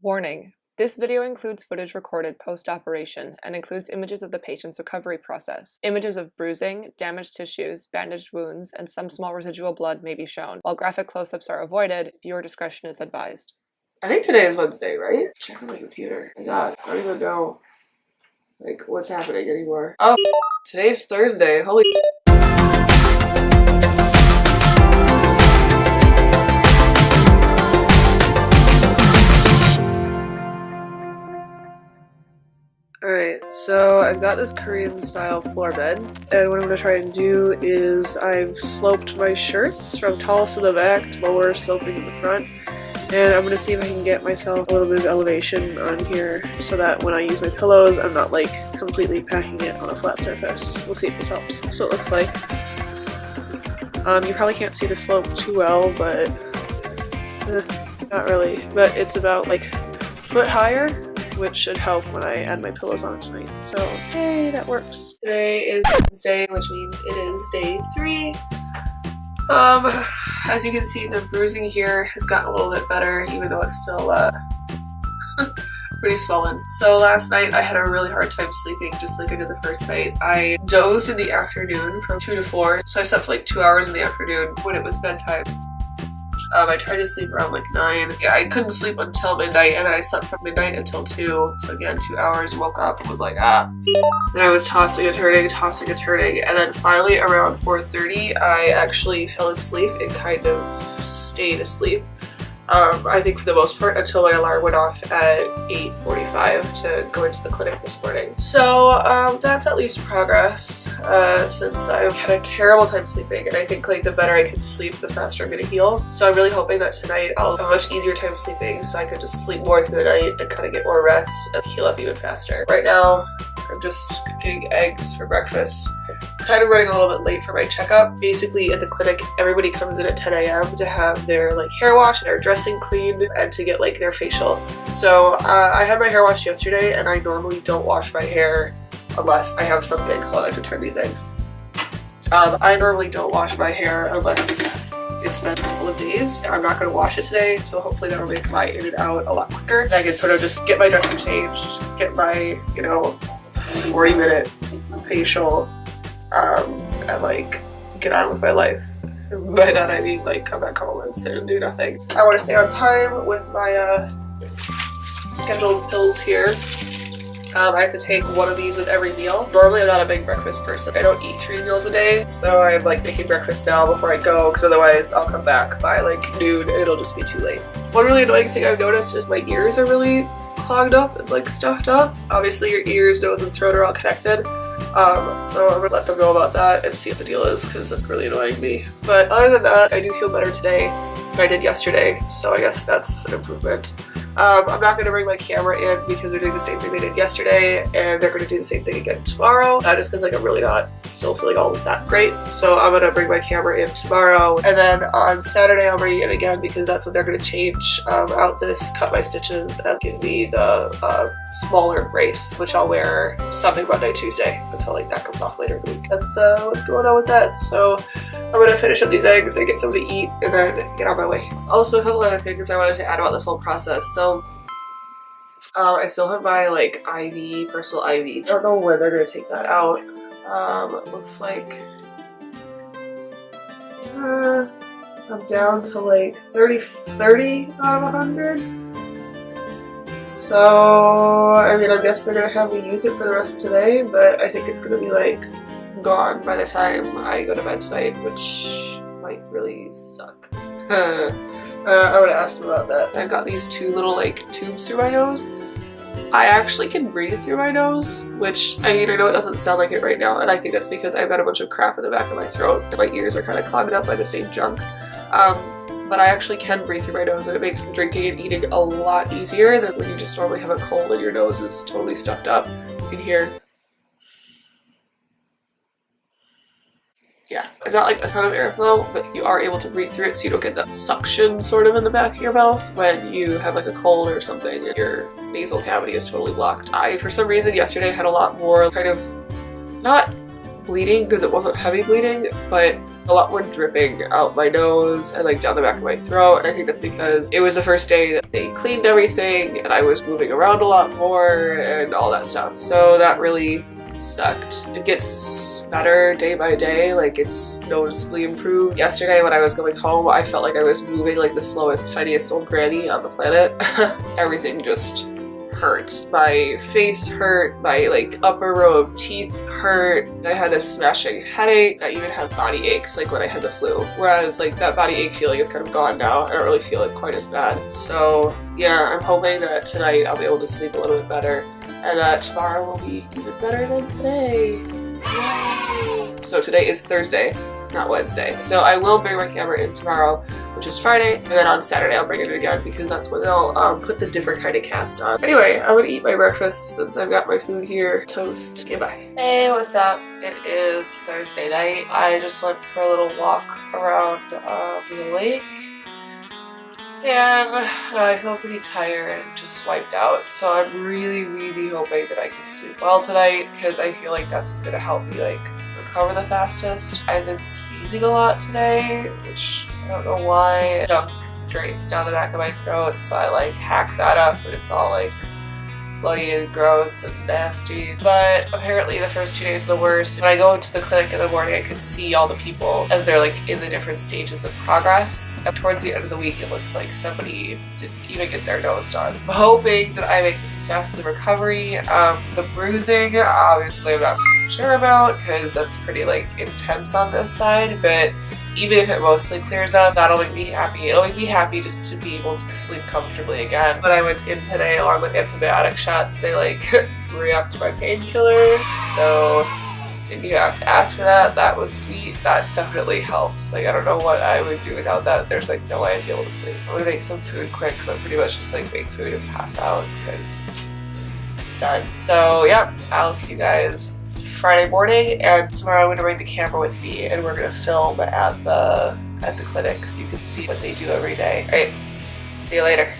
Warning: this video includes footage recorded post-operation and includes images of the patient's recovery process. Images of bruising, damaged tissues, bandaged wounds, and some small residual blood may be shown. While graphic close-ups are avoided, viewer discretion is advised. I think today is Wednesday, right? Check on my computer. My God, I don't even know what's happening anymore. Oh, today's Thursday. Holy. Alright, so I've got this Korean style floor bed, and what I'm going to try and do is I've sloped my shirts from tallest in the back to lower sloping in the front, and I'm going to see if I can get myself a little bit of elevation on here so that when I use my pillows I'm not like completely packing it on a flat surface. We'll see if this helps. That's what it looks like. You probably can't see the slope too well, but not really. But it's about like a foot higher, which should help when I add my pillows on it tonight. So, hey, that works. Today is Wednesday, which means it is day 3. As you can see, the bruising here has gotten a little bit better, even though it's still, pretty swollen. So last night I had a really hard time sleeping, just like I did the first night. I dozed in the afternoon from 2 to 4, so I slept for like 2 hours in the afternoon when it was bedtime. I tried to sleep around like 9. Yeah, I couldn't sleep until midnight, and then I slept from midnight until 2. So again, 2 hours, woke up and was like, ah. Then I was tossing and turning, and then finally around 4:30, I actually fell asleep and kind of stayed asleep. I think for the most part until my alarm went off at 8:45 to go into the clinic this morning. So that's at least progress since I've had a terrible time sleeping, and I think like the better I can sleep, the faster I'm gonna heal. So I'm really hoping that tonight I'll have a much easier time sleeping so I can just sleep more through the night and kind of get more rest and heal up even faster. Right now I'm just cooking eggs for breakfast. I'm kind of running a little bit late for my checkup. Basically at the clinic everybody comes in at 10 a.m. to have their like hair wash and their dressing cleaned and to get like their facial. So I had my hair washed yesterday, and I normally don't wash my hair unless I have something. Hold on, I have to turn these eggs. I normally don't wash my hair unless it's been a couple of days. I'm not going to wash it today, so hopefully that'll make my in and out a lot quicker. And I can sort of just get my dressing changed, get my, 40-minute facial, and like get on with my life. By that I mean like come back home and sit and do nothing. I want to stay on time with my scheduled pills here. I have to take one of these with every meal. Normally I'm not a big breakfast person. I don't eat 3 meals a day, so I'm like making breakfast now before I go, because otherwise I'll come back by like noon and it'll just be too late. One really annoying thing I've noticed is my ears are really clogged up and like stuffed up. Obviously your ears, nose, and throat are all connected. So I'm gonna let them know about that and see what the deal is, because that's really annoying me. But other than that, I do feel better today than I did yesterday, so I guess that's an improvement. I'm not going to bring my camera in because they're doing the same thing they did yesterday, and they're going to do the same thing again tomorrow, just because like I'm really not still feeling all that great. So I'm going to bring my camera in tomorrow, and then on Saturday I'll bring it in again because that's when they're going to change out this cut my stitches and give me the smaller brace, which I'll wear Sunday, Monday, Tuesday until like that comes off later in the week. That's what's going on with that. So I'm going to finish up these eggs and get something to eat and then get on my way. Also, a couple other things I wanted to add about this whole process. So I still have my like IV, personal IV. I don't know when they're going to take that out. It looks like I'm down to like 30 out of 100. So, I mean, I guess they're going to have me use it for the rest of today, but I think it's going to be like gone by the time I go to bed tonight, which might really suck. I would ask them about that. I've got these 2 little like tubes through my nose. I actually can breathe through my nose, which I mean I know it doesn't sound like it right now, and I think that's because I've got a bunch of crap in the back of my throat and my ears are kind of clogged up by the same junk. But I actually can breathe through my nose, and it makes drinking and eating a lot easier than when you just normally have a cold and your nose is totally stuffed up. You can hear. Yeah, it's not like a ton of airflow, but you are able to breathe through it so you don't get that suction sort of in the back of your mouth when you have like a cold or something and your nasal cavity is totally blocked. I, for some reason, yesterday had a lot more kind of, not bleeding because it wasn't heavy bleeding, but a lot more dripping out my nose and like down the back of my throat. And I think that's because it was the first day that they cleaned everything and I was moving around a lot more and all that stuff. So that really sucked. It gets better day by day, like it's noticeably improved. Yesterday when I was going home, I felt like I was moving like the slowest, tiniest old granny on the planet. Everything just hurt. My face hurt, my like upper row of teeth hurt. I had a smashing headache. I even had body aches like when I had the flu. Whereas like that body ache feeling is kind of gone now. I don't really feel it quite as bad. So yeah, I'm hoping that tonight I'll be able to sleep a little bit better and that tomorrow will be even better than today. Yay! So today is Thursday, not Wednesday. So I will bring my camera in tomorrow, which is Friday, and then on Saturday I'll bring it in again because that's when they'll put the different kind of cast on. Anyway, I'm gonna eat my breakfast since I've got my food here. Toast. Okay, bye. Hey, what's up? It is Thursday night. I just went for a little walk around the lake. And I feel pretty tired and just wiped out. So I'm really, really hoping that I can sleep well tonight because I feel like that's just gonna help me like recover the fastest. I've been sneezing a lot today, which I don't know why. Junk drains down the back of my throat, so I like hack that up and it's all like bloody and gross and nasty. But apparently the first 2 days are the worst. When I go into the clinic in the morning, I can see all the people as they're like in the different stages of progress. And towards the end of the week, it looks like somebody didn't even get their nose done. I'm hoping that I make this as fast as a recovery. The bruising, obviously I'm not sure about because that's pretty like intense on this side, but even if it mostly clears up, that'll make me happy. It'll make me happy just to be able to sleep comfortably again. When I went in today along with antibiotic shots, they like re-upped my painkiller, so didn't even have to ask for that. That was sweet. That definitely helps. Like I don't know what I would do without that. There's like no way I'd be able to sleep. I'm gonna make some food quick, but pretty much just like make food and pass out because done. So yeah, I'll see you guys Friday morning, and tomorrow I'm going to bring the camera with me and we're going to film at the clinic so you can see what they do every day. Alright, see you later.